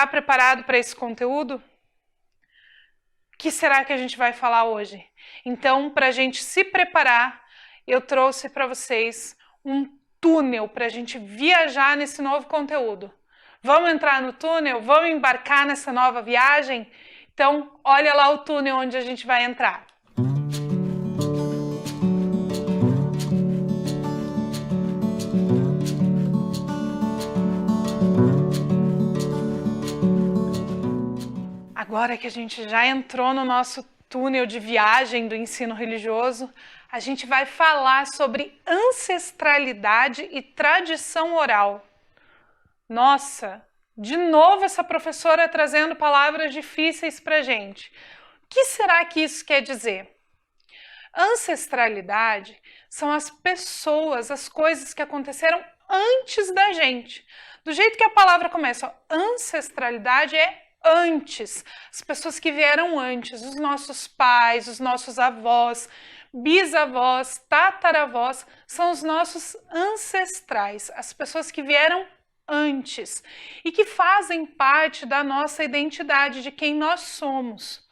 Está preparado para esse conteúdo? O que será que a gente vai falar hoje? Então, para a gente se preparar, eu trouxe para vocês um túnel para a gente viajar nesse novo conteúdo. Vamos entrar no túnel? Vamos embarcar nessa nova viagem? Então, olha lá o túnel onde a gente vai entrar. Agora que a gente já entrou no nosso túnel de viagem do ensino religioso, a gente vai falar sobre ancestralidade e tradição oral. Nossa, de novo essa professora trazendo palavras difíceis para a gente. O que será que isso quer dizer? Ancestralidade são as pessoas, as coisas que aconteceram antes da gente. Do jeito que a palavra começa, ancestralidade é antes, as pessoas que vieram antes, os nossos pais, os nossos avós, bisavós, tataravós, são os nossos ancestrais, as pessoas que vieram antes e que fazem parte da nossa identidade, de quem nós somos.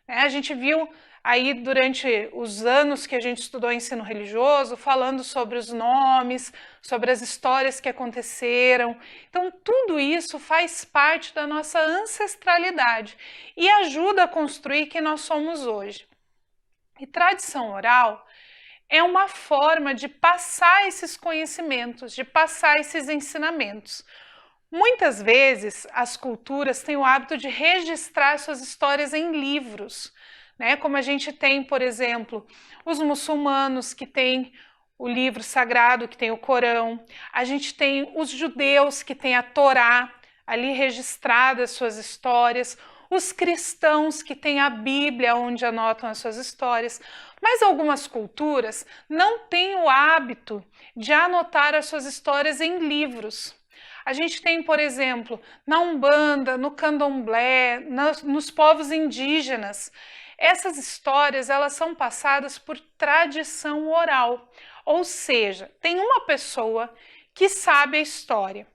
A gente viu aí durante os anos que a gente estudou ensino religioso, falando sobre os nomes, sobre as histórias que aconteceram. Então, tudo isso faz parte da nossa ancestralidade e ajuda a construir quem nós somos hoje. E tradição oral é uma forma de passar esses conhecimentos, de passar esses ensinamentos. Muitas vezes, as culturas têm o hábito de registrar suas histórias em livros, né? Como a gente tem, por exemplo, os muçulmanos que têm o livro sagrado, que tem o Corão, a gente tem os judeus que têm a Torá, ali registradas suas histórias, os cristãos que têm a Bíblia, onde anotam as suas histórias, mas algumas culturas não têm o hábito de anotar as suas histórias em livros. A gente tem, por exemplo, na Umbanda, no Candomblé, nos povos indígenas, essas histórias elas são passadas por tradição oral, ou seja, tem uma pessoa que sabe a história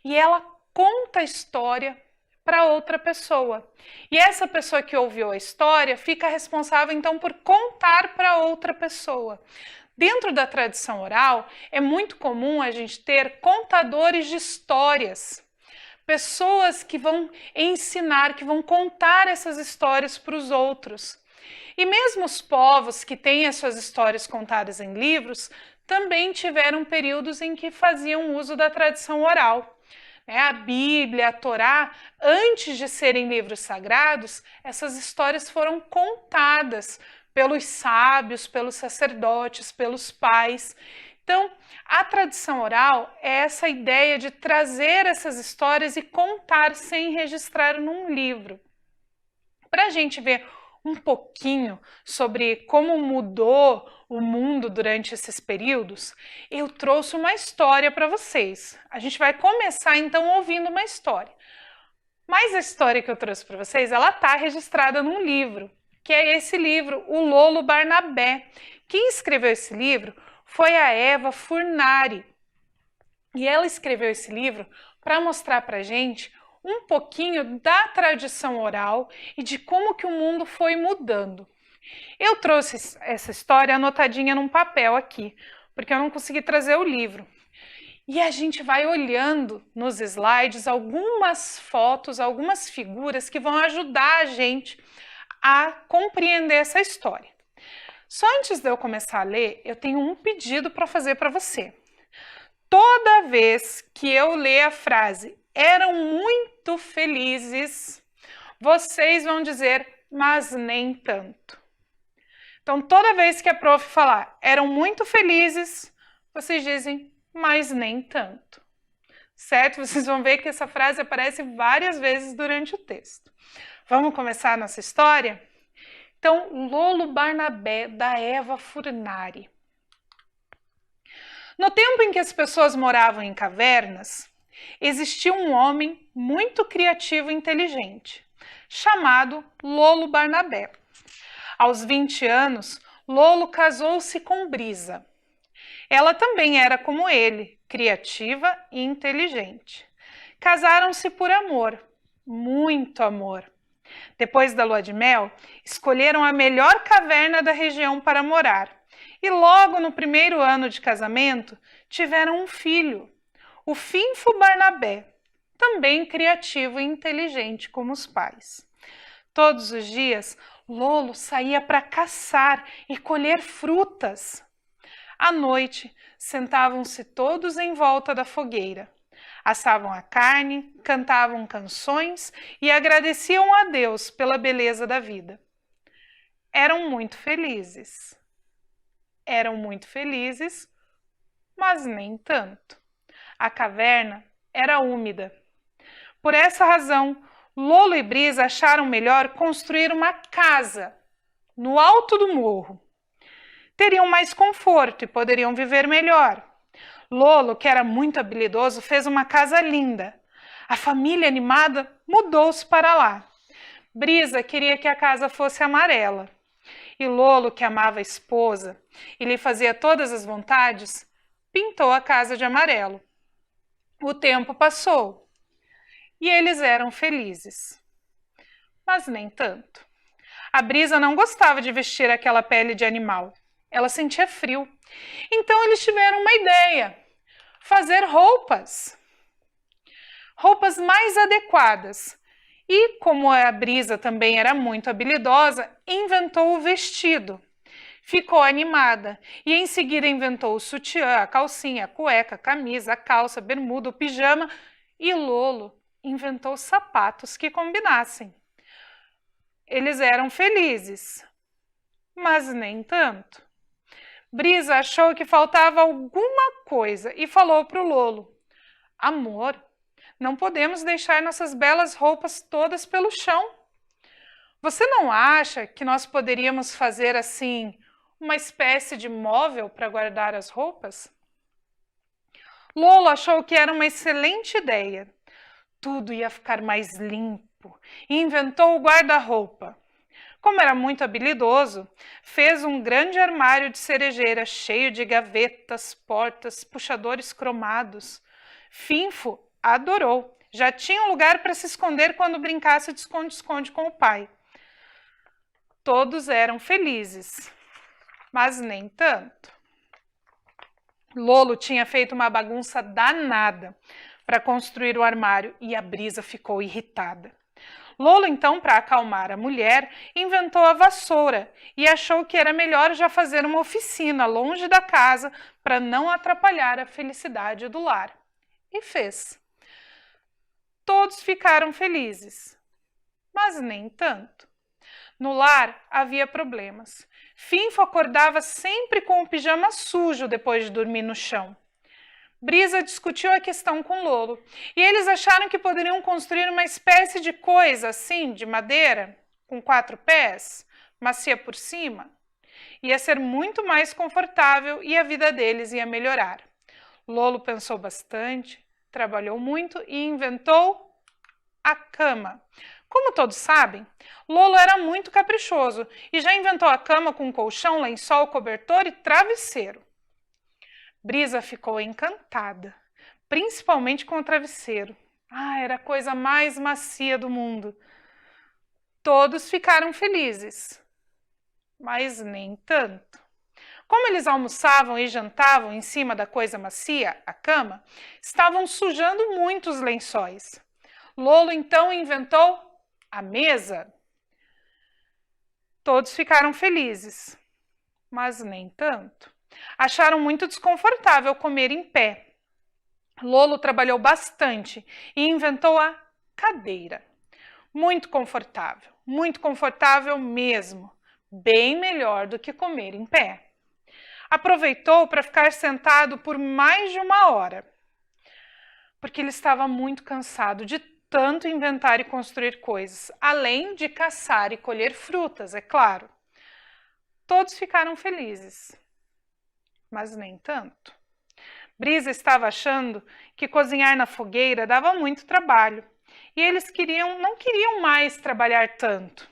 e ela conta a história para outra pessoa. E essa pessoa que ouviu a história fica responsável então por contar para outra pessoa. Dentro da tradição oral, é muito comum a gente ter contadores de histórias, pessoas que vão ensinar, que vão contar essas histórias para os outros. E mesmo os povos que têm as suas histórias contadas em livros, também tiveram períodos em que faziam uso da tradição oral. A Bíblia, a Torá, antes de serem livros sagrados, essas histórias foram contadas pelos sábios, pelos sacerdotes, pelos pais. Então, a tradição oral é essa ideia de trazer essas histórias e contar sem registrar num livro. Para a gente ver um pouquinho sobre como mudou o mundo durante esses períodos, eu trouxe uma história para vocês. A gente vai começar então ouvindo uma história. Mas a história que eu trouxe para vocês, ela está registrada num livro, que é esse livro, o Lolo Barnabé. Quem escreveu esse livro foi a Eva Furnari. E ela escreveu esse livro para mostrar para a gente um pouquinho da tradição oral e de como que o mundo foi mudando. Eu trouxe essa história anotadinha num papel aqui, porque eu não consegui trazer o livro. E a gente vai olhando nos slides algumas fotos, algumas figuras que vão ajudar a gente a compreender essa história. Só antes de eu começar a ler, eu tenho um pedido para fazer para você. Toda vez que eu ler a frase "eram muito felizes", vocês vão dizer "mas nem tanto". Então, toda vez que a prof falar "eram muito felizes", vocês dizem "mas nem tanto". Certo? Vocês vão ver que essa frase aparece várias vezes durante o texto. Vamos começar a nossa história? Então, Lolo Barnabé, da Eva Furnari. No tempo em que as pessoas moravam em cavernas, existia um homem muito criativo e inteligente, chamado Lolo Barnabé. Aos 20 anos, Lolo casou-se com Brisa. Ela também era como ele, criativa e inteligente. Casaram-se por amor, muito amor. Depois da lua de mel, escolheram a melhor caverna da região para morar. E logo no primeiro ano de casamento, tiveram um filho, o Finfo Barnabé, também criativo e inteligente como os pais. Todos os dias, Lolo saía para caçar e colher frutas. À noite, sentavam-se todos em volta da fogueira. Assavam a carne, cantavam canções e agradeciam a Deus pela beleza da vida. Eram muito felizes. Eram muito felizes, mas nem tanto. A caverna era úmida. Por essa razão, Lolo e Brisa acharam melhor construir uma casa no alto do morro. Teriam mais conforto e poderiam viver melhor. Lolo, que era muito habilidoso, fez uma casa linda. A família animada mudou-se para lá. Brisa queria que a casa fosse amarela. E Lolo, que amava a esposa e lhe fazia todas as vontades, pintou a casa de amarelo. O tempo passou e eles eram felizes. Mas nem tanto. A Brisa não gostava de vestir aquela pele de animal. Ela sentia frio. Então eles tiveram uma ideia: fazer roupas. Roupas mais adequadas. E, como a Brisa também era muito habilidosa, inventou o vestido. Ficou animada e em seguida inventou o sutiã, a calcinha, a cueca, a camisa, a calça, a bermuda, o pijama, e Lolo inventou sapatos que combinassem. Eles eram felizes, mas nem tanto. Brisa achou que faltava alguma coisa e falou para o Lolo: amor, não podemos deixar nossas belas roupas todas pelo chão. Você não acha que nós poderíamos fazer assim uma espécie de móvel para guardar as roupas? Lolo achou que era uma excelente ideia. Tudo ia ficar mais limpo e inventou o guarda-roupa. Como era muito habilidoso, fez um grande armário de cerejeira cheio de gavetas, portas, puxadores cromados. Finfo adorou. Já tinha um lugar para se esconder quando brincasse de esconde-esconde com o pai. Todos eram felizes, mas nem tanto. Lolo tinha feito uma bagunça danada para construir o armário e a Brisa ficou irritada. Lolo, então, para acalmar a mulher, inventou a vassoura e achou que era melhor já fazer uma oficina longe da casa para não atrapalhar a felicidade do lar. E fez. Todos ficaram felizes, mas nem tanto. No lar havia problemas. Finfo acordava sempre com o pijama sujo depois de dormir no chão. Brisa discutiu a questão com Lolo e eles acharam que poderiam construir uma espécie de coisa assim, de madeira, com 4 pés, macia por cima. Ia ser muito mais confortável e a vida deles ia melhorar. Lolo pensou bastante, trabalhou muito e inventou a cama. Como todos sabem, Lolo era muito caprichoso e já inventou a cama com colchão, lençol, cobertor e travesseiro. Brisa ficou encantada, principalmente com o travesseiro. Era a coisa mais macia do mundo. Todos ficaram felizes, mas nem tanto. Como eles almoçavam e jantavam em cima da coisa macia, a cama, estavam sujando muito os lençóis. Lolo então inventou a mesa. Todos ficaram felizes, mas nem tanto. Acharam muito desconfortável comer em pé. Lolo trabalhou bastante e inventou a cadeira. Muito confortável mesmo, bem melhor do que comer em pé. Aproveitou para ficar sentado por mais de 1 hora, porque ele estava muito cansado de tanto inventar e construir coisas, além de caçar e colher frutas, é claro. Todos ficaram felizes, mas nem tanto. Brisa estava achando que cozinhar na fogueira dava muito trabalho e eles não queriam mais trabalhar tanto.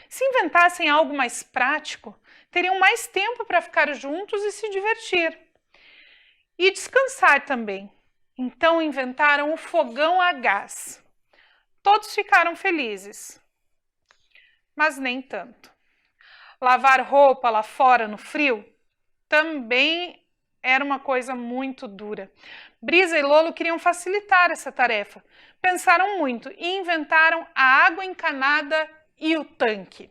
Se inventassem algo mais prático, teriam mais tempo para ficar juntos e se divertir. E descansar também. Então inventaram o fogão a gás. Todos ficaram felizes, mas nem tanto. Lavar roupa lá fora no frio também era uma coisa muito dura. Brisa e Lolo queriam facilitar essa tarefa. Pensaram muito e inventaram a água encanada e o tanque.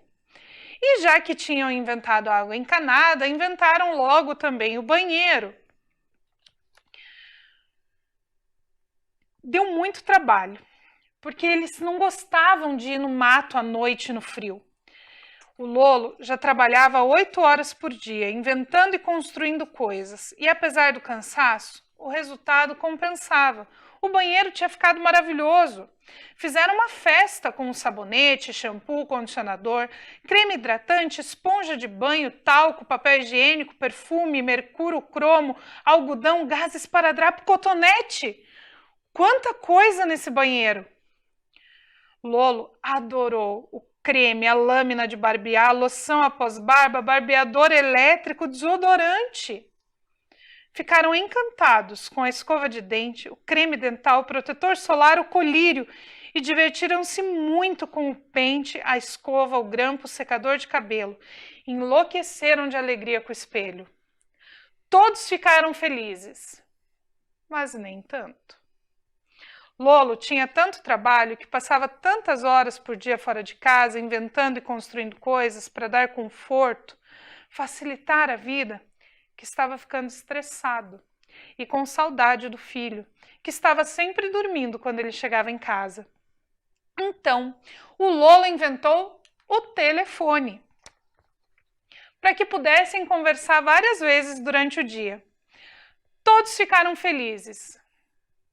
E já que tinham inventado a água encanada, inventaram logo também o banheiro. Deu muito trabalho, porque eles não gostavam de ir no mato à noite no frio. O Lolo já trabalhava 8 horas por dia, inventando e construindo coisas, e apesar do cansaço, o resultado compensava. O banheiro tinha ficado maravilhoso. Fizeram uma festa com sabonete, shampoo, condicionador, creme hidratante, esponja de banho, talco, papel higiênico, perfume, mercúrio, cromo, algodão, gás esparadrapo, cotonete. Quanta coisa nesse banheiro! Lolo adorou o creme, a lâmina de barbear, a loção após barba, barbeador elétrico, desodorante. Ficaram encantados com a escova de dente, o creme dental, o protetor solar, o colírio e divertiram-se muito com o pente, a escova, o grampo, o secador de cabelo. Enlouqueceram de alegria com o espelho. Todos ficaram felizes, mas nem tanto. Lolo tinha tanto trabalho que passava tantas horas por dia fora de casa, inventando e construindo coisas para dar conforto, facilitar a vida, que estava ficando estressado e com saudade do filho, que estava sempre dormindo quando ele chegava em casa. Então, o Lolo inventou o telefone, para que pudessem conversar várias vezes durante o dia. Todos ficaram felizes,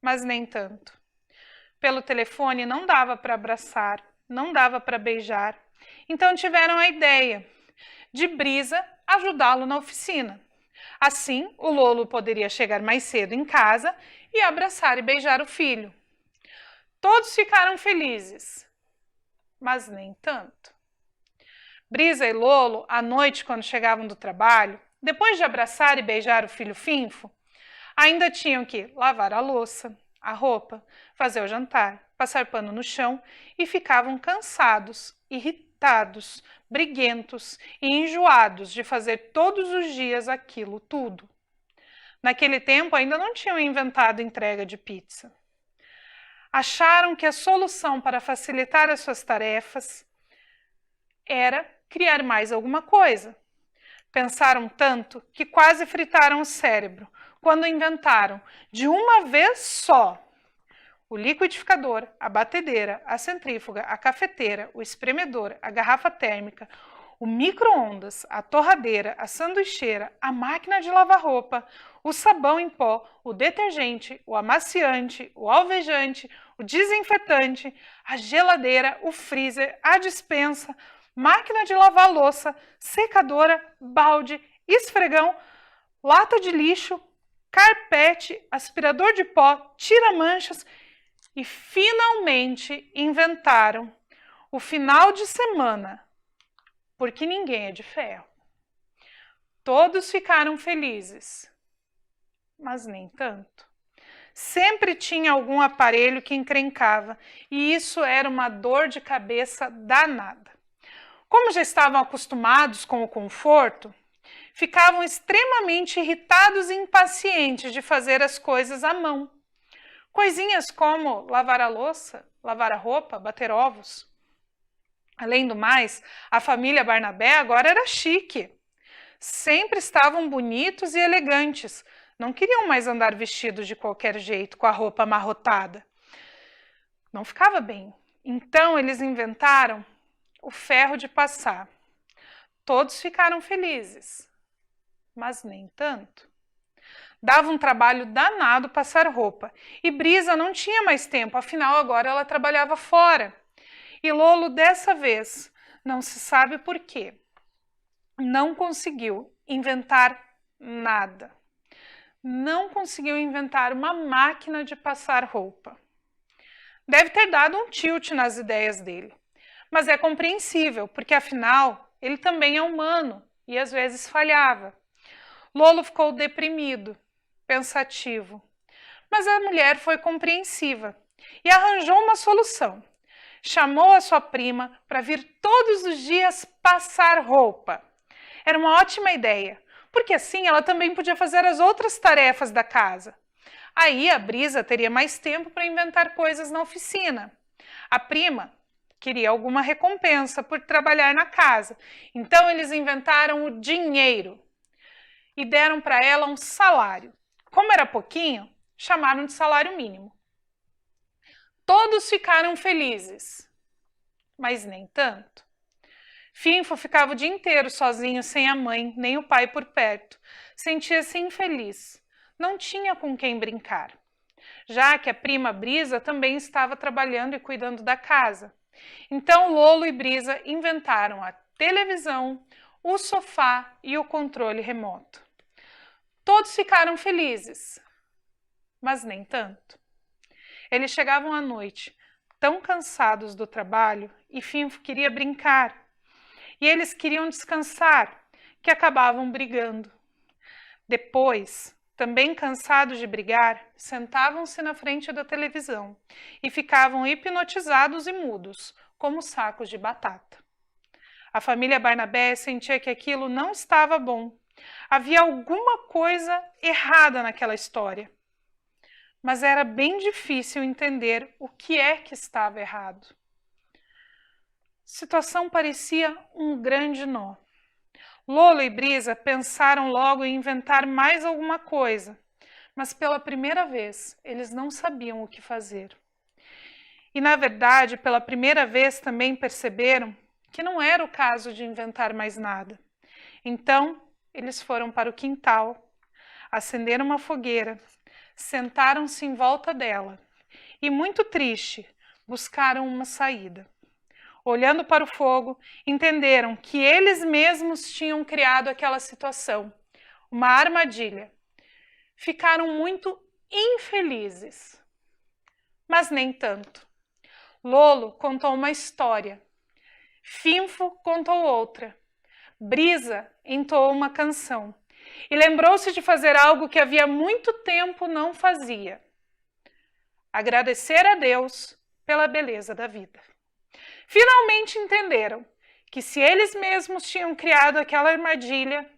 mas nem tanto. Pelo telefone não dava para abraçar, não dava para beijar. Então tiveram a ideia de Brisa ajudá-lo na oficina. Assim, o Lolo poderia chegar mais cedo em casa e abraçar e beijar o filho. Todos ficaram felizes, mas nem tanto. Brisa e Lolo, à noite, quando chegavam do trabalho, depois de abraçar e beijar o filho Finfo, ainda tinham que lavar a louça, a roupa, fazer o jantar, passar pano no chão e ficavam cansados, irritados, briguentos e enjoados de fazer todos os dias aquilo tudo. Naquele tempo ainda não tinham inventado entrega de pizza. Acharam que a solução para facilitar as suas tarefas era criar mais alguma coisa. Pensaram tanto que quase fritaram o cérebro quando inventaram, de uma vez só, o liquidificador, a batedeira, a centrífuga, a cafeteira, o espremedor, a garrafa térmica, o micro-ondas, a torradeira, a sanduicheira, a máquina de lavar roupa, o sabão em pó, o detergente, o amaciante, o alvejante, o desinfetante, a geladeira, o freezer, a despensa, máquina de lavar louça, secadora, balde, esfregão, lata de lixo, carpete, aspirador de pó, tira-manchas e finalmente inventaram o final de semana, porque ninguém é de ferro. Todos ficaram felizes, mas nem tanto. Sempre tinha algum aparelho que encrencava e isso era uma dor de cabeça danada. Como já estavam acostumados com o conforto, ficavam extremamente irritados e impacientes de fazer as coisas à mão. Coisinhas como lavar a louça, lavar a roupa, bater ovos. Além do mais, a família Barnabé agora era chique. Sempre estavam bonitos e elegantes. Não queriam mais andar vestidos de qualquer jeito, com a roupa amarrotada. Não ficava bem. Então eles inventaram o ferro de passar. Todos ficaram felizes, mas nem tanto. Dava um trabalho danado passar roupa. E Brisa não tinha mais tempo, afinal agora ela trabalhava fora. E Lolo, dessa vez, não se sabe por quê, não conseguiu inventar nada. Não conseguiu inventar uma máquina de passar roupa. Deve ter dado um tilt nas ideias dele. Mas é compreensível, porque afinal ele também é humano e às vezes falhava. Lolo ficou deprimido, pensativo. Mas a mulher foi compreensiva e arranjou uma solução. chamou a sua prima para vir todos os dias passar roupa. Era uma ótima ideia, porque assim ela também podia fazer as outras tarefas da casa. Aí a Brisa teria mais tempo para inventar coisas na oficina. A prima queria alguma recompensa por trabalhar na casa, então eles inventaram o dinheiro e deram para ela um salário. Como era pouquinho, chamaram de salário mínimo. Todos ficaram felizes, mas nem tanto. Finfo ficava o dia inteiro sozinho, sem a mãe, nem o pai por perto. Sentia-se infeliz. Não tinha com quem brincar, já que a prima Brisa também estava trabalhando e cuidando da casa. Então Lolo e Brisa inventaram a televisão, o sofá e o controle remoto. Todos ficaram felizes, mas nem tanto. Eles chegavam à noite, tão cansados do trabalho, e Finfo queria brincar. E eles queriam descansar, que acabavam brigando. Depois, também cansados de brigar, sentavam-se na frente da televisão e ficavam hipnotizados e mudos, como sacos de batata. A família Barnabé sentia que aquilo não estava bom. Havia alguma coisa errada naquela história. Mas era bem difícil entender o que é que estava errado. A situação parecia um grande nó. Lolo e Brisa pensaram logo em inventar mais alguma coisa, mas pela primeira vez eles não sabiam o que fazer. E na verdade, pela primeira vez também perceberam que não era o caso de inventar mais nada. Então, eles foram para o quintal, acenderam uma fogueira, sentaram-se em volta dela e, muito triste, buscaram uma saída. Olhando para o fogo, entenderam que eles mesmos tinham criado aquela situação, uma armadilha. Ficaram muito infelizes, mas nem tanto. Lolo contou uma história, Finfo contou outra, Brisa entoou uma canção e lembrou-se de fazer algo que havia muito tempo não fazia: agradecer a Deus pela beleza da vida. Finalmente entenderam que se eles mesmos tinham criado aquela armadilha,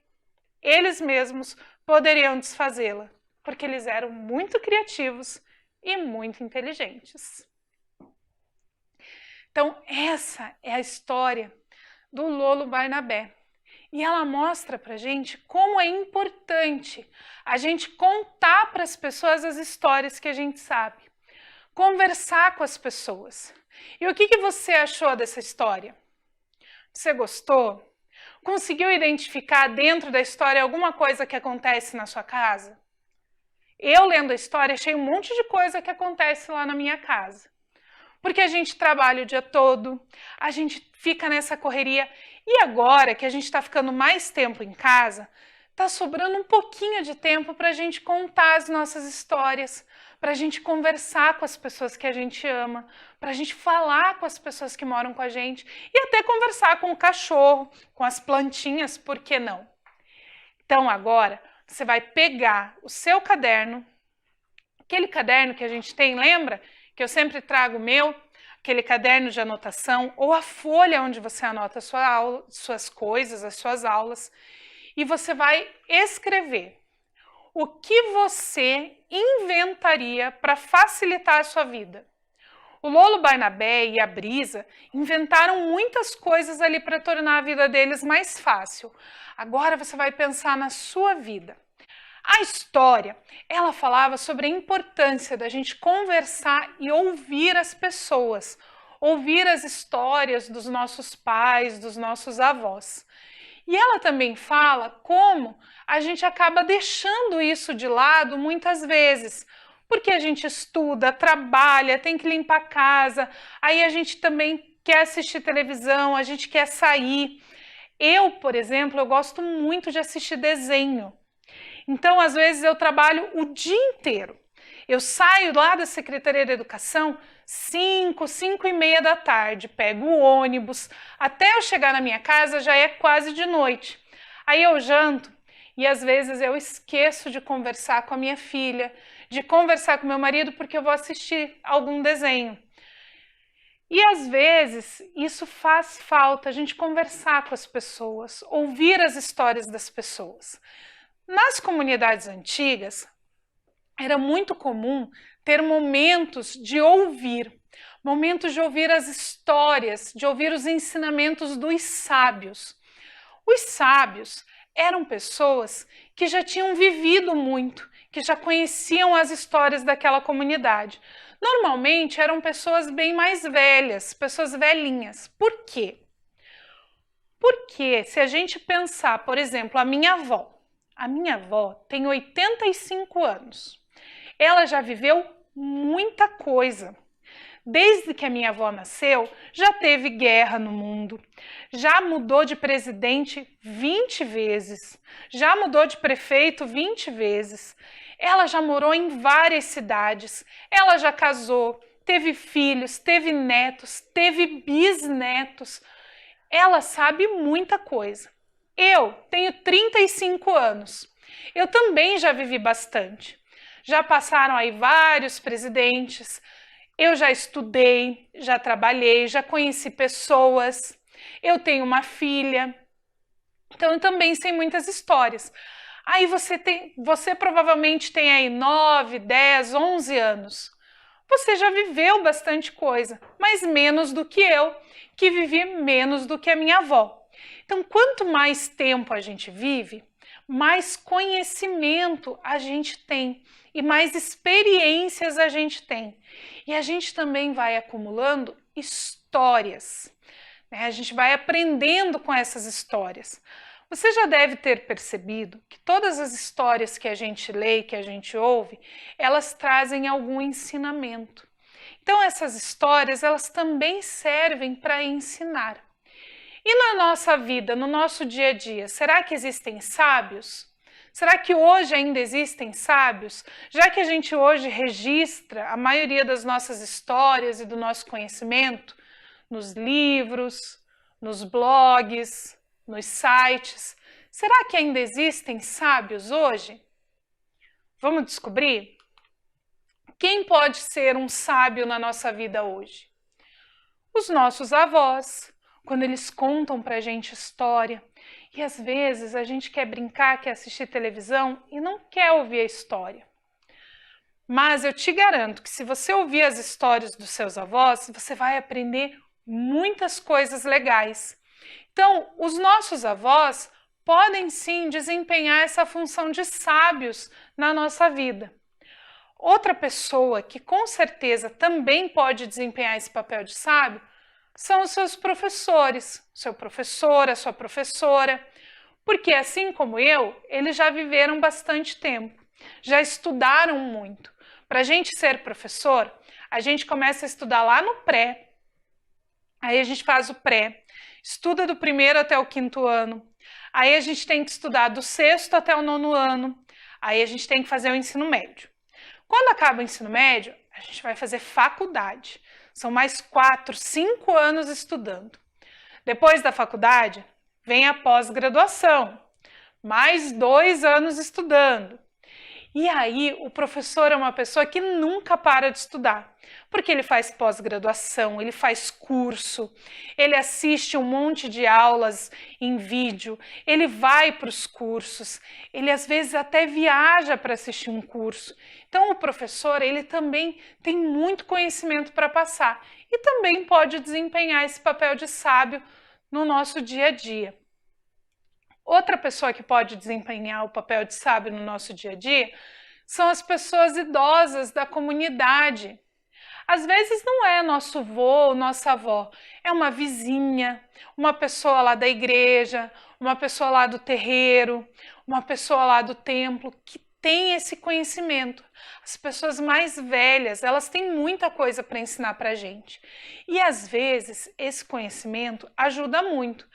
eles mesmos poderiam desfazê-la, porque eles eram muito criativos e muito inteligentes. Então, essa é a história do Lolo Barnabé. E ela mostra pra gente como é importante a gente contar para as pessoas as histórias que a gente sabe, conversar com as pessoas. E o que você achou dessa história? Você gostou? Conseguiu identificar dentro da história alguma coisa que acontece na sua casa? Eu, lendo a história, achei um monte de coisa que acontece lá na minha casa. Porque a gente trabalha o dia todo, a gente fica nessa correria, e agora que a gente está ficando mais tempo em casa, está sobrando um pouquinho de tempo para a gente contar as nossas histórias, para a gente conversar com as pessoas que a gente ama, para a gente falar com as pessoas que moram com a gente e até conversar com o cachorro, com as plantinhas, por que não? Então agora você vai pegar o seu caderno, aquele caderno que a gente tem, lembra? Que eu sempre trago o meu, aquele caderno de anotação ou a folha onde você anota a sua aula, suas coisas, as suas aulas, e você vai escrever o que você inventaria para facilitar a sua vida. O Lolo Barnabé e a Brisa inventaram muitas coisas ali para tornar a vida deles mais fácil. Agora você vai pensar na sua vida. A história, ela falava sobre a importância da gente conversar e ouvir as pessoas, ouvir as histórias dos nossos pais, dos nossos avós. E ela também fala como a gente acaba deixando isso de lado muitas vezes, porque a gente estuda, trabalha, tem que limpar a casa, aí a gente também quer assistir televisão, a gente quer sair. Eu, por exemplo, eu gosto muito de assistir desenho. Então, às vezes, eu trabalho o dia inteiro. Eu saio lá da Secretaria da Educação 5h da tarde, pego o ônibus, até eu chegar na minha casa já é quase de noite. Aí eu janto e às vezes eu esqueço de conversar com a minha filha, de conversar com meu marido porque eu vou assistir algum desenho. E às vezes isso faz falta, a gente conversar com as pessoas, ouvir as histórias das pessoas. Nas comunidades antigas, era muito comum ter momentos de ouvir as histórias, de ouvir os ensinamentos dos sábios. Os sábios eram pessoas que já tinham vivido muito, que já conheciam as histórias daquela comunidade. Normalmente eram pessoas bem mais velhas, pessoas velhinhas. Por quê? Porque se a gente pensar, por exemplo, a minha avó tem 85 anos. Ela já viveu muita coisa. Desde que a minha avó nasceu, já teve guerra no mundo, já mudou de presidente 20 vezes, já mudou de prefeito 20 vezes. Ela já morou em várias cidades, ela já casou, teve filhos, teve netos, teve bisnetos. Ela sabe muita coisa. Eu tenho 35 anos. Eu também já vivi bastante. Já passaram aí vários presidentes. Eu já estudei, já trabalhei, já conheci pessoas. Eu tenho uma filha. Então eu também sei muitas histórias. Aí você provavelmente tem aí 9, 10, 11 anos. Você já viveu bastante coisa, mas menos do que eu, que vivi menos do que a minha avó. Então, quanto mais tempo a gente vive, mais conhecimento a gente tem e mais experiências a gente tem. E a gente também vai acumulando histórias, né? A gente vai aprendendo com essas histórias. Você já deve ter percebido que todas as histórias que a gente lê, que a gente ouve, elas trazem algum ensinamento. Então essas histórias, elas também servem para ensinar. E na nossa vida, no nosso dia a dia, será que existem sábios? Será que hoje ainda existem sábios? Já que a gente hoje registra a maioria das nossas histórias e do nosso conhecimento nos livros, nos blogs, nos sites, será que ainda existem sábios hoje? Vamos descobrir? Quem pode ser um sábio na nossa vida hoje? Os nossos avós, quando eles contam pra gente história. E às vezes a gente quer brincar, quer assistir televisão e não quer ouvir a história. Mas eu te garanto que se você ouvir as histórias dos seus avós, você vai aprender muitas coisas legais. Então, os nossos avós podem sim desempenhar essa função de sábios na nossa vida. Outra pessoa que com certeza também pode desempenhar esse papel de sábio são os seus professores, seu professor, a sua professora, porque assim como eu, eles já viveram bastante tempo, já estudaram muito. Para a gente ser professor, a gente começa a estudar lá no pré, aí a gente faz o pré, estuda do 1º até o 5º ano, aí a gente tem que estudar do 6º até o 9º ano, aí a gente tem que fazer o ensino médio. Quando acaba o ensino médio, a gente vai fazer faculdade. São mais 4, 5 anos estudando. Depois da faculdade, vem a pós-graduação, mais 2 anos estudando. E aí, o professor é uma pessoa que nunca para de estudar, porque ele faz pós-graduação, ele faz curso, ele assiste um monte de aulas em vídeo, ele vai para os cursos, ele às vezes até viaja para assistir um curso. Então, o professor, ele também tem muito conhecimento para passar e também pode desempenhar esse papel de sábio no nosso dia a dia. Outra pessoa que pode desempenhar o papel de sábio no nosso dia a dia são as pessoas idosas da comunidade. Às vezes não é nosso vô, nossa avó, é uma vizinha, uma pessoa lá da igreja, uma pessoa lá do terreiro, uma pessoa lá do templo que tem esse conhecimento. As pessoas mais velhas, elas têm muita coisa para ensinar para a gente. E às vezes esse conhecimento ajuda muito.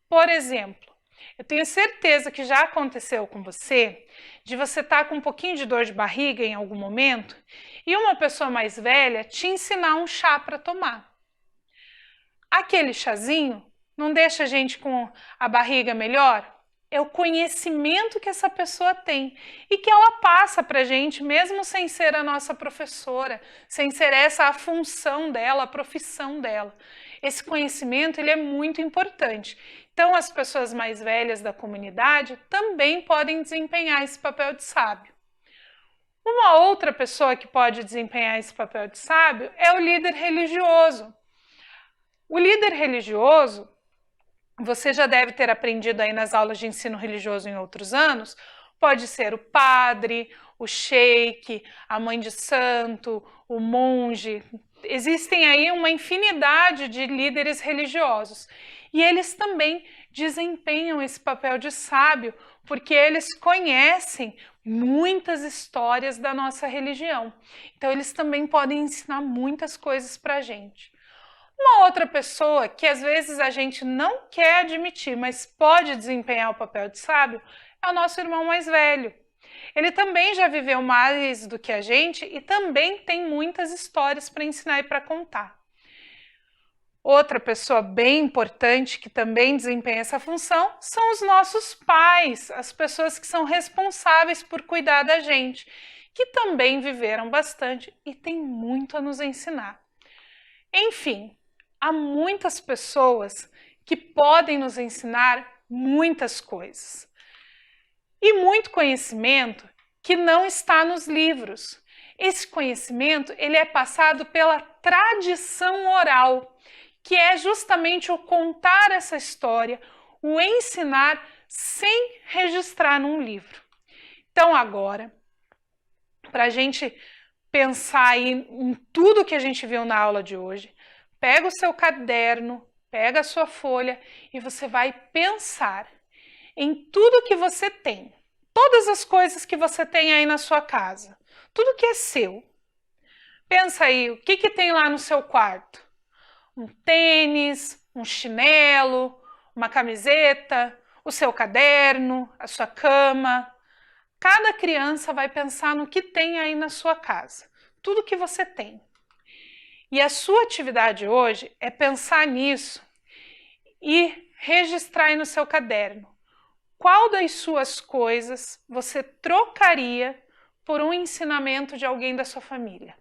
Por exemplo, eu tenho certeza que já aconteceu com você, de você estar com um pouquinho de dor de barriga em algum momento, e uma pessoa mais velha te ensinar um chá para tomar. Aquele chazinho não deixa a gente com a barriga melhor? é o conhecimento que essa pessoa tem e que ela passa para a gente, mesmo sem ser a nossa professora, sem ser essa a função dela, a profissão dela. Esse conhecimento ele é muito importante. Então, as pessoas mais velhas da comunidade também podem desempenhar esse papel de sábio. Uma outra pessoa que pode desempenhar esse papel de sábio é o líder religioso. O líder religioso, você já deve ter aprendido aí nas aulas de ensino religioso em outros anos, pode ser o padre, o sheik, a mãe de santo, o monge. Existem aí uma infinidade de líderes religiosos e eles também desempenham esse papel de sábio porque eles conhecem muitas histórias da nossa religião. Então eles também podem ensinar muitas coisas para a gente. Uma outra pessoa que às vezes a gente não quer admitir, mas pode desempenhar o papel de sábio, é o nosso irmão mais velho. Ele também já viveu mais do que a gente e também tem muitas histórias para ensinar e para contar. Outra pessoa bem importante que também desempenha essa função são os nossos pais, as pessoas que são responsáveis por cuidar da gente, que também viveram bastante e têm muito a nos ensinar. Enfim, há muitas pessoas que podem nos ensinar muitas coisas. E muito conhecimento que não está nos livros. Esse conhecimento ele é passado pela tradição oral, que é justamente o contar essa história, o ensinar sem registrar num livro. Então agora, para a gente pensar aí em tudo que a gente viu na aula de hoje, pega o seu caderno, pega a sua folha e você vai pensar em tudo que você tem, todas as coisas que você tem aí na sua casa, tudo que é seu. Pensa aí, o que tem lá no seu quarto? Um tênis, um chinelo, uma camiseta, o seu caderno, a sua cama. Cada criança vai pensar no que tem aí na sua casa, tudo que você tem. E a sua atividade hoje é pensar nisso e registrar aí no seu caderno qual das suas coisas você trocaria por um ensinamento de alguém da sua família.